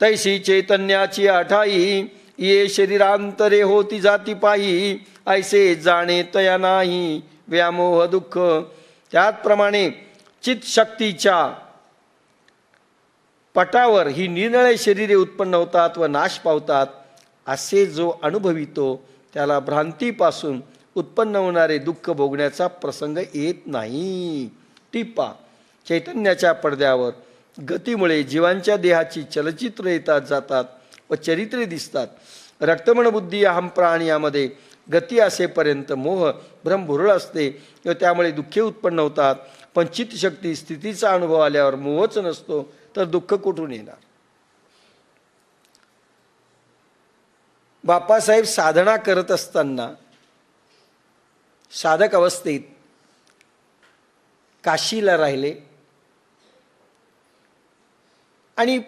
तैसी चैतन्याची आठाई, ये शरीरांतरे होती जाती पायी, ऐसे जाणे तया नाही व्यामोह दुःख. त्याचप्रमाणे चित शक्तीच्या पटावर ही निरनिळे शरीरे उत्पन्न होतात व नाश पावतात. असे जो अनुभवितो त्याला भ्रांतीपासून उत्पन्न होणारे दुःख भोगण्याचा प्रसंग येत नाही. टिपा. चैतन्याच्या पडद्यावर गतीमुळे जीवांच्या देहाची चलचित्र येतात जातात व चरित्रे दिसतात. रक्तमन बुद्धी अहम प्राण यामध्ये गती असेपर्यंत मोह भ्रमभुरळ असते व त्यामुळे दुःखे उत्पन्न होतात. पण चित्तशक्ती स्थितीचा अनुभव आल्यावर मोहच नसतो तर दुःख कुठून येणार. बाप्पासाहेब साधना करत असताना साधक अवस्थेत काशीला राहिले आणि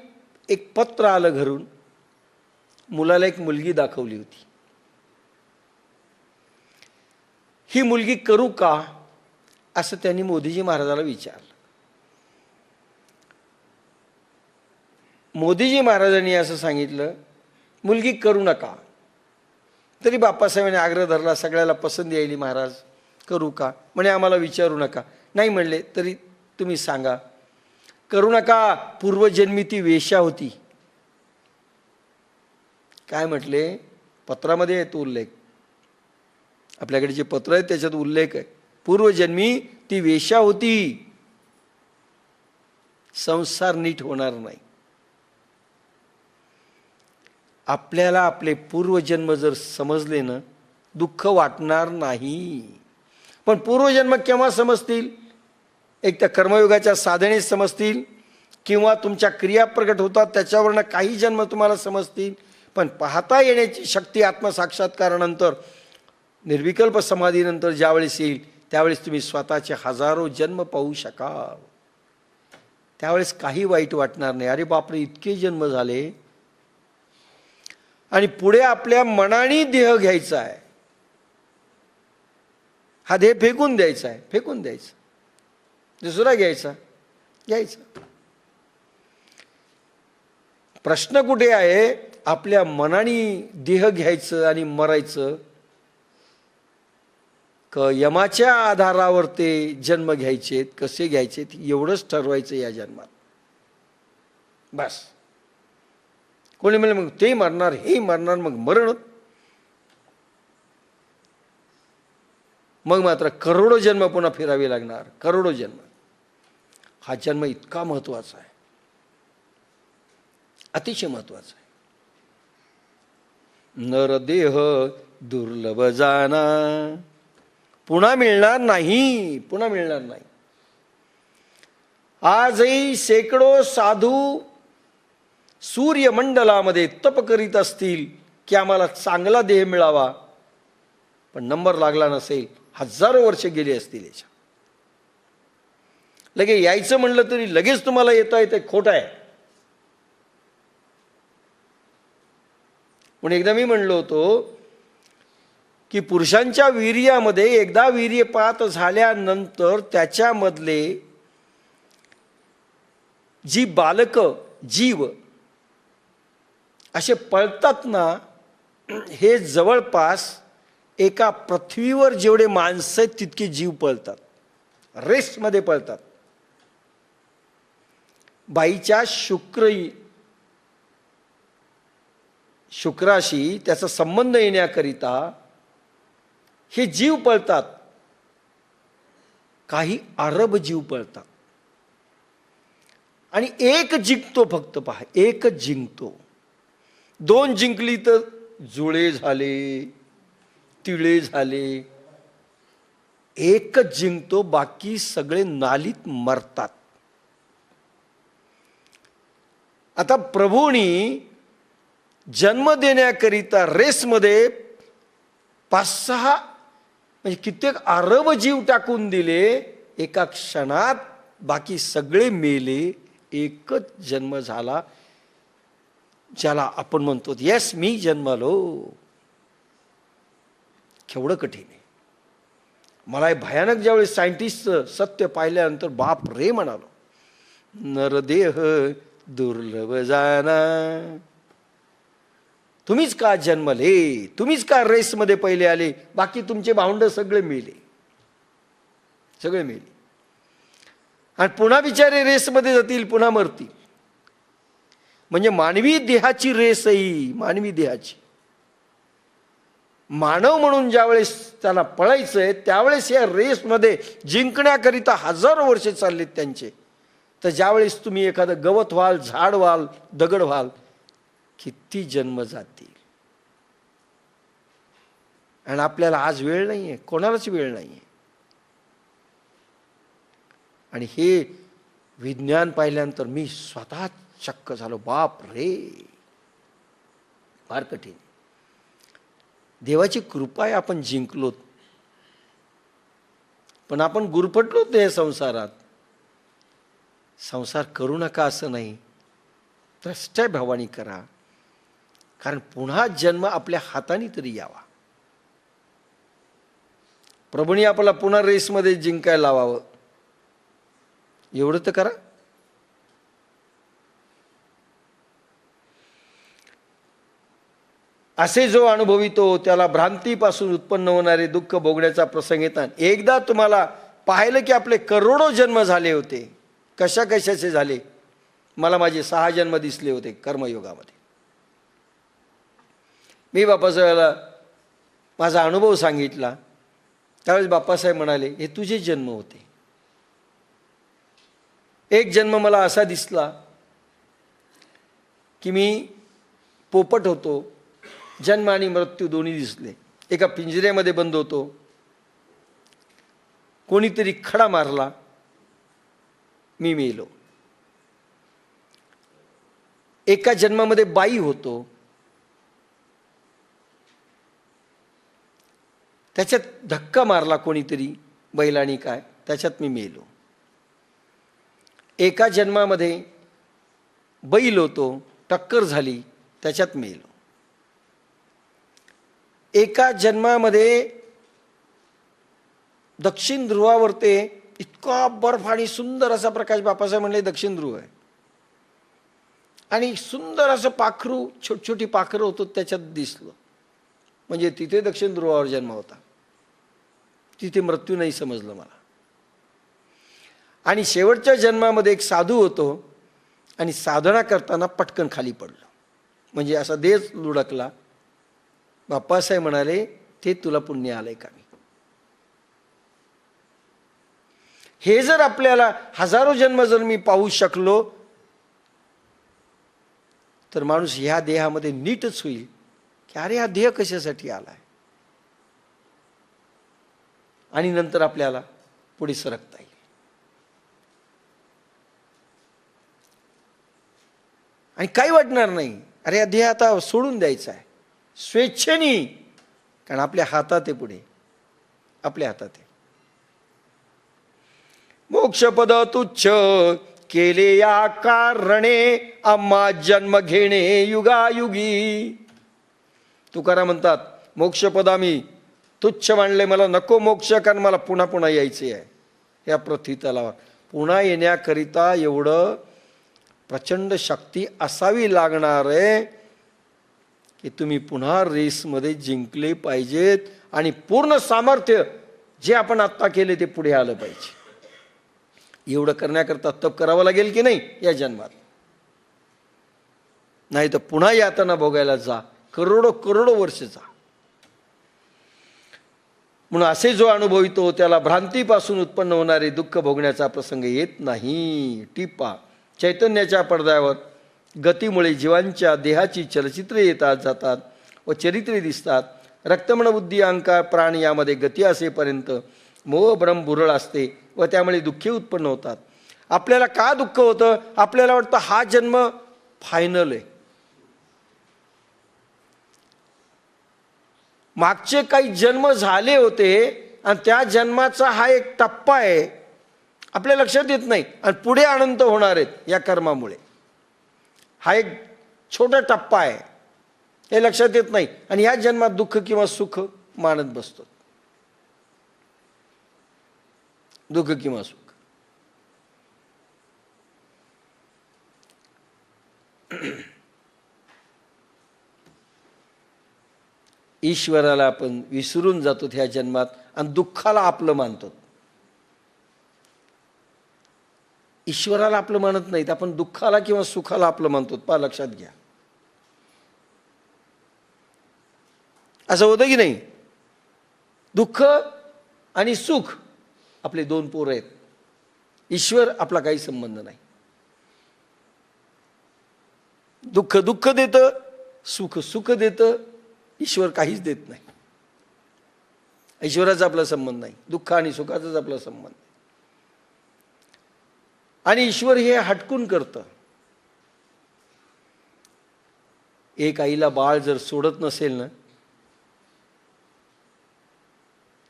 एक पत्र आलं घरून. मुलाला एक मुलगी दाखवली होती. ही मुलगी करू का असं त्यांनी मोदीजी महाराजाला विचारलं. मोदीजी महाराजांनी असं सांगितलं, मुलगी करू नका. तरी बाप्पासाहेबांनी आग्रह धरला, सगळ्याला पसंत यायली महाराज, करू का? म्हणे आम्हाला विचारू नका. नाही म्हणले तरी तुम्ही सांगा. करू नका, पूर्वजन्मी ती वेश्या होती. काय म्हटले? पत्रामध्ये आहे तो उल्लेख. आपल्याकडे जे पत्र आहे त्याच्यात उल्लेख आहे, पूर्वजन्मी ती वेश्या होती. संसार नीट होणार नाही. आपल्याला आपले पूर्वजन्म जर समजले ना, दुःख वाटणार नाही. पण पूर्वजन्म केव्हा समजतील? एक त्या कर्मयोगाच्या साधनेत समजतील, किंवा तुमच्या क्रिया प्रगट होतात त्याच्यावरनं काही जन्म तुम्हाला समजतील. पण पाहता येण्याची शक्ती आत्मसाक्षात्कारानंतर, निर्विकल्प समाधीनंतर ज्यावेळेस येईल त्यावेळेस तुम्ही स्वतःचे हजारो जन्म पाहू शकाल. त्यावेळेस काही वाईट वाटणार नाही. अरे बापरे, इतके जन्म झाले. आणि पुढे आपल्या मनाने देह घ्यायचा आहे. हा देह फेकून द्यायचा आहे, फेकून द्यायचा. दुसरा घ्यायचा, घ्यायचा. प्रश्न कुठे आहे? आपल्या मनाने देह घ्यायचं आणि मरायचं, यमाच्या आधारावर ते जन्म घ्यायचेत, कसे घ्यायचेत एवढंच ठरवायचं या जन्मात. बस. कोणी म्हणले मग ते मरणार, हे मरणार, मग मरण. मग मात्र करोडो जन्म पुन्हा फिरावे लागणार, करोडो जन्म. हा जन्म इतका महत्वाचा आहे, अतिशय महत्वाचा आहे. नरदेह दुर्लभ जाना, पुन्हा मिळणार नाही, पुन्हा मिळणार नाही. आजही शेकडो साधू सूर्यमंडलामध्ये तप करीत असतील की आम्हाला चांगला देह मिळावा, पण नंबर लागला नसेल, हजारो वर्ष गेली असतील. याच्या लगे यायचं म्हणलं तरी लगेच तुम्हाला येता येते, खोटं आहे. म्हणून एकदा मी म्हणलो होतो की पुरुषांच्या वीर्यामध्ये एकदा वीर्यपात झाल्यानंतर त्याच्यामधले जी बालक जीव असे पळतात ना, हे जवळपास एका पृथ्वीवर जेवढे माणसं आहेत तितके जीव पळतात, रेसमध्ये पळतात. बाईच्या शुक्राशी त्याचा संबंध येण्याकरिता हे जीव पळतात. काही अरब जीव पळतात आणि एक जिंकतो. फक्त पहा, एकच जिंकतो. दोन जिंकली तर जुळे झाले, तिळे झाले. एकच जिंकतो, बाकी सगळे नालीत मरतात. आता प्रभूंनी जन्म देण्याकरिता रेसमध्ये 5-6 म्हणजे कित्येक अरब जीव टाकून दिले एका क्षणात. बाकी सगळे मेले. एकच जन्म झाला, ज्याला आपण म्हणतो येस मी जन्मलो. केवढं कठीण आहे. मला हे भयानक ज्यावेळी सायंटिस्ट सत्य पाहिल्यानंतर बाप रे म्हणालो. नरदेह दुर्लभ जाना. तुम्हीच का जन्मले, तुम्हीच का रेसमध्ये पहिले आले, बाकी तुमचे भावंड सगळे मेले, सगळे मेले. आणि पुन्हा बिचारे रेसमध्ये जातील, पुन्हा मरतील. म्हणजे मानवी देहाची रेस ही, मानवी देहाची. मानव म्हणून ज्यावेळेस त्याला पळायचंय, त्यावेळेस या रेसमध्ये जिंकण्याकरिता हजारो वर्षे चाललेत त्यांचे. तर ज्यावेळेस तुम्ही एखादं गवत व्हाल, झाड व्हाल, दगड व्हाल, किती जन्म जातील. आणि आपल्याला आज वेळ नाहीये, कोणालाच वेळ नाहीये. आणि हे विज्ञान पाहिल्यानंतर मी स्वतः चक्क झालो. बाप रे, फार कठीण. देवाची कृपा आहे, आपण जिंकलोत. पण आपण गुरफटलोत या संसारात. संसार करू नका असं नाही, द्रष्ट्या भावानी करा. कारण पुन्हा जन्म आपल्या हाताने तरी यावा. प्रभूंनी आपल्याला पुन्हा रेसमध्ये जिंकायला लावावं, एवढं तर करा. असे जो अनुभवितो त्याला भ्रांतीपासून उत्पन्न होणारे दुःख भोगण्याचा प्रसंग येतात. एकदा तुम्हाला पाहिलं की आपले करोडो जन्म झाले होते. कशा कशाचे झाले? मला माझे 6 जन्म दिसले होते कर्मयोगामध्ये. मी बाप्पासाहेबाला माझा अनुभव सांगितला. त्यावेळेस बाप्पासाहेब म्हणाले, हे तुझे जन्म होते. एक जन्म मला असा दिसला की मी पोपट होतो. जन्म आणि मृत्यू दोन्ही दिसले. एका पिंजऱ्यामध्ये बंद होतो. कोणीतरी खडा मारला, मी मेलो. एका जन्मामध्ये बाई होतो, त्याच्यात धक्का मारला कोणीतरी बैलानी काय, त्याच्यात मी मेलो. एका जन्मामध्ये बैल होतो, टक्कर झाली, त्याच्यात मेलो. एका जन्मामध्ये दक्षिण ध्रुवावर ते इतका बर्फ आणि सुंदर असा प्रकाश, बाप्पासाहेब म्हणले दक्षिण ध्रुव आहे, आणि सुंदर असं पाखरू, छोटी छोटी पाखरं होतं, त्याच्यात दिसलं. म्हणजे तिथे दक्षिण ध्रुवावर जन्म होता. तिथे मृत्यू नाही समजलं मला. आणि शेवटच्या जन्मामध्ये एक साधू होतो, आणि साधना करताना पटकन खाली पडलो. म्हणजे असा देह लुडकला. बाप्पासाहेब म्हणाले, ते तुला पुण्य आलंय का? हे जर आपल्याला हजारो जन्म जर मी पाहू शकलो, तर माणूस ह्या देहामध्ये नीटच होईल की अरे हा देह कशासाठी आलाय, आणि नंतर आपल्याला पुढे सरकता येईल. आणि काही वाटणार नाही, अरे हा देह आता सोडून द्यायचा आहे स्वेच्छेने, कारण आपल्या हातात आहे, पुढे आपल्या हातात आहे. मोक्षपद तुच्छ केले या कारणे, आम्हा जन्म घेणे युगायुगी. तुकाराम म्हणतात, मोक्षपद आम्ही तुच्छ मानले, मला नको मोक्ष, कारण मला पुन्हा पुन्हा यायचे आहे या पृथ्वी तलावर. पुन्हा येण्याकरिता एवढं प्रचंड शक्ती असावी लागणार आहे की तुम्ही पुन्हा रेसमध्ये जिंकले पाहिजेत, आणि पूर्ण सामर्थ्य जे आपण आत्ता केले ते पुढे आलं पाहिजे. एवढं करण्याकरता तप करावं लागेल की नाही या जन्मात, नाही तर पुन्हा यातना भोगायला जा, करोडो करोडो वर्ष जा. म्हणून असे जो अनुभवितो त्याला भ्रांतीपासून उत्पन्न होणारे दुःख भोगण्याचा प्रसंग येत नाही. टिपा, चैतन्याच्या पडद्यावर गतीमुळे जीवांच्या देहाची चलचित्रे येतात जातात व चरित्रे दिसतात. रक्तमन बुद्धी अहंकार प्राण यामध्ये गती असेपर्यंत मोह भ्रम भुरळ असते व त्यामुळे दुःखे उत्पन्न होतात. आपल्याला का दुःख होतं? आपल्याला वाटतं हा जन्म फायनल आहे, मागचे काही जन्म झाले होते आणि त्या जन्माचा हा एक टप्पा आहे, आपल्या लक्षात येत नाही. आणि पुढे अनंत होणार आहेत या कर्मामुळे. हा एक छोटा टप्पा आहे, हे लक्षात येत नाही, आणि या जन्मात दुःख किंवा सुख मानत बसतो. दुःख किंवा सुख. ईश्वराला आपण विसरून जातो ह्या जन्मात आणि दुःखाला आपलं मानतो. ईश्वराला आपलं मानत नाहीत, आपण दुःखाला किंवा सुखाला आपलं मानतो. पहा, लक्षात घ्या. असं होतं की नाही? दुःख आणि सुख आपले दोन पोरं आहेत. ईश्वर आपला काही संबंध नाही. दुःख दुःख देतं, सुख सुख देतं. ईश्वर काहीच देत नाही. ईश्वराचा आपला संबंध नाही, दुःख आणि सुखाचाच आपला संबंध. आणि ईश्वर हे हटकून करतं. एक आईला बाळ जर सोडत नसेल ना,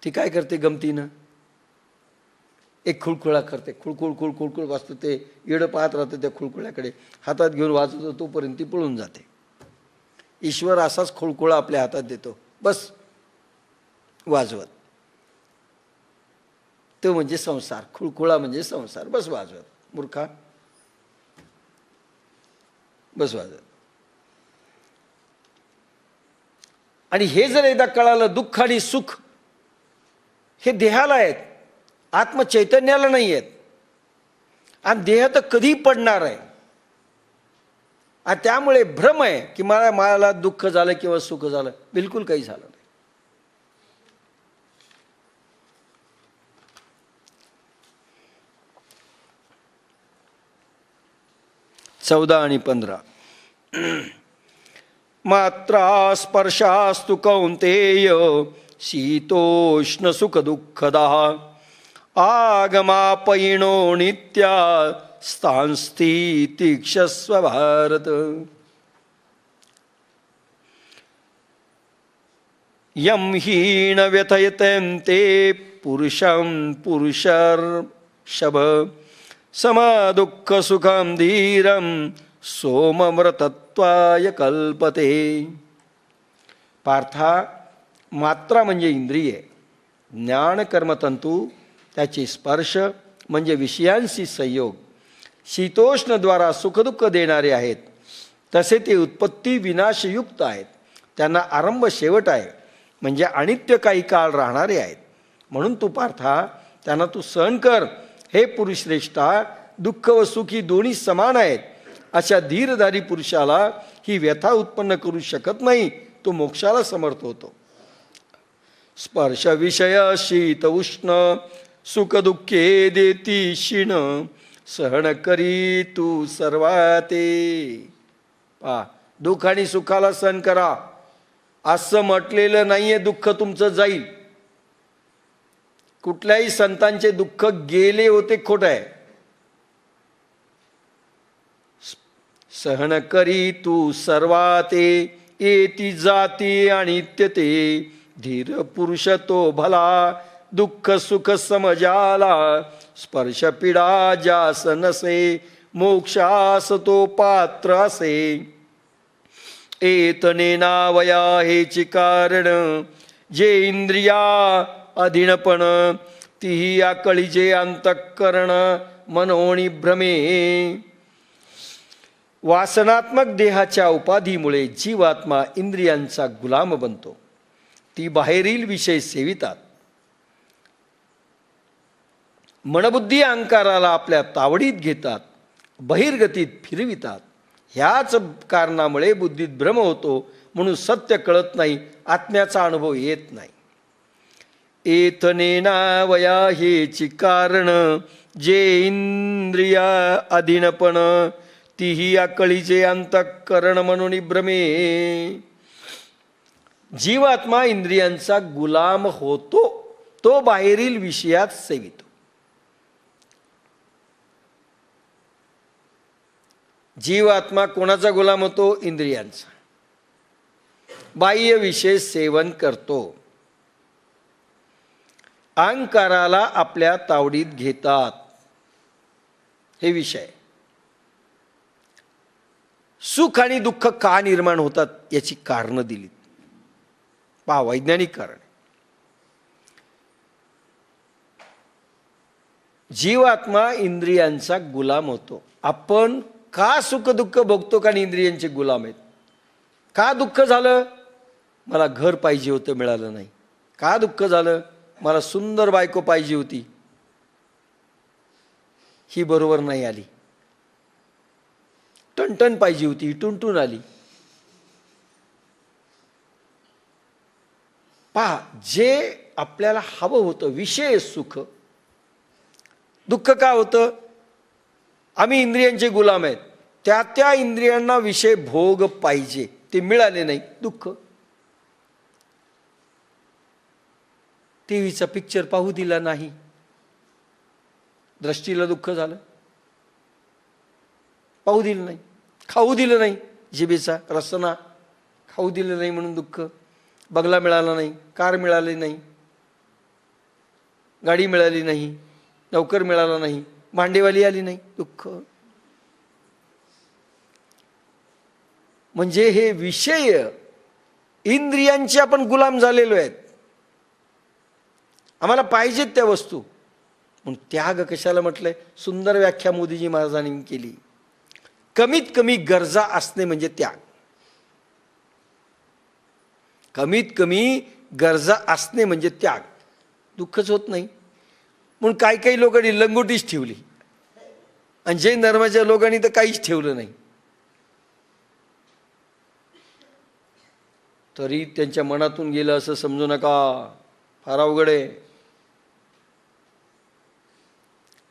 ती काय करते गमतीनं? एक खुळखुळा करते, खुळखुळ खुळखुळ वाजतं. ते येडं पाहत राहतं त्या खुळखुळ्याकडे, हातात घेऊन वाजवतो तोपर्यंत ती पळून जाते. ईश्वर असाच खुळखुळा आपल्या हातात देतो, बस वाजवत. तो म्हणजे संसार, खुळखुळा म्हणजे संसार, बस वाजवत. मूर्खा, बस वाजवत. आणि हे जर एकदा कळालं, दुःख आणि सुख हे देहाला आहेत, आत्मचैतन्याला नाही आहेत. आणि देह तर कधी पडणार आहे. आणि त्यामुळे भ्रम आहे की मला दुःख झालं किंवा सुख झालं. बिलकुल काही झालं नाही. 14 आणि 15. मात्रा स्पर्शास्तु कौंतेय शीतोष्ण सुख दुःखदा आगमापयिणो नित्या स्थांस्ती तीक्षस्व भारत. यम हीन व्यथयतं ते पुरुषं पुरुषर्षभ समदुःख सुखं धीरं सोममृतत्वाय कल्पते. पार्था, मात्रा म्हणजे इंद्रिय, ज्ञान कर्मतंतू त्याचे स्पर्श म्हणजे विषयांशी संयोग, शीतोष्णद्वारा सुखदुःख देणारे आहेत. तसे ते उत्पत्ती विनाशयुक्त आहेत. त्यांना आरंभ शेवट आहे, म्हणजे अनित्य काही काळ राहणारे आहेत. म्हणून तू पार्था त्यांना तू सहन कर. हे पुरुषश्रेष्ठा, दुःख व सुख ही दोन्ही समान आहेत. अशा धीरधारी पुरुषाला ही व्यथा उत्पन्न करू शकत नाही. तो मोक्षाला समर्थ होतो. स्पर्श विषय शीत उष्ण सुख दुःखे देती क्षीण सहन करी तू सर्वाते. दुःख आणि सुखाला सहन करा असं म्हटलेलं नाहीये दुःख तुमचं जाईल. कुठल्याही संतांचे दुःख गेले होते खोट आहे. सहन करी तू सर्वाते येती जाती अनित्यते. धीर पुरुष तो भला दुःख सुख समजाला. स्पर्श पीडा जास नसे मोक्षास तो पात्र असे. एतने नावया हेची कारण जे इंद्रिया अधीनपण तीही आकळीचे अंतःकरण मनोनी भ्रमे. वासनात्मक देहाच्या उपाधीमुळे जीवात्मा इंद्रियांचा गुलाम बनतो. ती बाहेरील विषय सेवितात, मनबुद्धी अहंकाराला आपल्या तावडीत घेतात, बहिर्गतीत फिरवितात. ह्याच कारणामुळे बुद्धीत भ्रम होतो, म्हणून सत्य कळत नाही, आत्म्याचा अनुभव येत नाही. एतनेनावया हेची कारण जे इंद्रिया अधीनपण तीही आकळीचे अंतःकरण म्हणून भ्रमे. जीवात्मा इंद्रियांचा गुलाम होतो, तो बाहेरील विषयात सेवितो. जीवात्मा कोणाचा गुलाम होतो? इंद्रियांचा. बाह्य विषय सेवन करतो, अहंकाराला आपल्या तावडीत घेतात. हे विषय. सुख आणि दुःख का निर्माण होतात याची कारणं दिलीत. पहा, वैज्ञानिक कारण. जीवात्मा इंद्रियांचा गुलाम होतो. आपण का सुख दुःख भोगतो? कारण इंद्रियांचे गुलाम आहेत. का दुःख झालं? मला घर पाहिजे होतं, मिळालं नाही. का दुःख झालं? मला सुंदर बायको पाहिजे होती, ही बरोबर नाही आली. टणटण पाहिजे होती, ही टुनटुन आली. पहा, जे आपल्याला हवं होतं विषय सुख, दुःख का होतं? आम्ही इंद्रियांचे गुलाम आहेत, त्या त्या इंद्रियांना विषय भोग पाहिजे, ते मिळाले नाही, दुःख. टीव्हीचा पिक्चर पाहू दिला नाही, दृष्टीला दुःख झालं. पाहू दिलं नाही, खाऊ दिलं नाही, जिभेचा रसना खाऊ दिलं नाही म्हणून दुःख. बंगला मिळाला नाही, कार मिळाली नाही, गाडी मिळाली नाही, नोकर मिळाला नाही, भांडेवाली आली नाही, दुःख. म्हणजे हे विषय इंद्रियांचे आपण गुलाम झालेलो आहेत. आम्हाला पाहिजेत त्या वस्तू. मग त्याग कशाला म्हटलंय? सुंदर व्याख्या मोदीजी महाराजांनी केली. कमीत कमी गरजा असणे म्हणजे त्याग. कमीत कमी गरजा असणे म्हणजे त्याग. दुःखच होत नाही. म्हणून काही लोकांनी लंगोटीच ठेवली आणि जैन धर्माच्या लोकांनी तर काहीच ठेवलं नाही. तरी त्यांच्या मनातून गेलं असं समजू नका. फार अवघड आहे,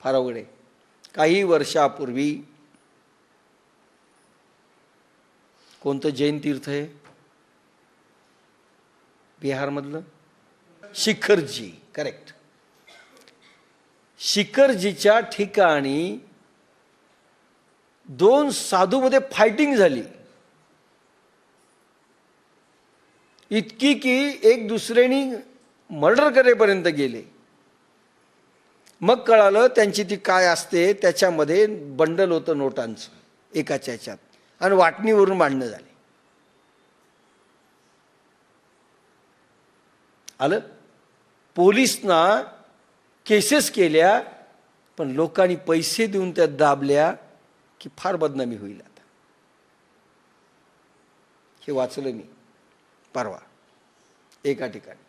फार अवघड आहे. काही वर्षापूर्वी कोणतं जैन तीर्थ आहे बिहारमधलं? शिखरजी, करेक्ट. शिखरजीच्या ठिकाणी 2 साधूमध्ये फायटिंग झाली, इतकी की एक दुसऱ्यानी मर्डर करेपर्यंत गेले. मग कळालं त्यांची ती काय असते, त्याच्यामध्ये बंडल होतं नोटांचं एकाच्या ह्याच्यात, आणि वाटणीवरून भांडणं झाले. आलं. पोलिसना केसेस केल्या, पण लोकांनी पैसे देऊन त्या दाबल्या की फार बदनामी होईल. आता हे वाचलं मी परवा एका ठिकाणी.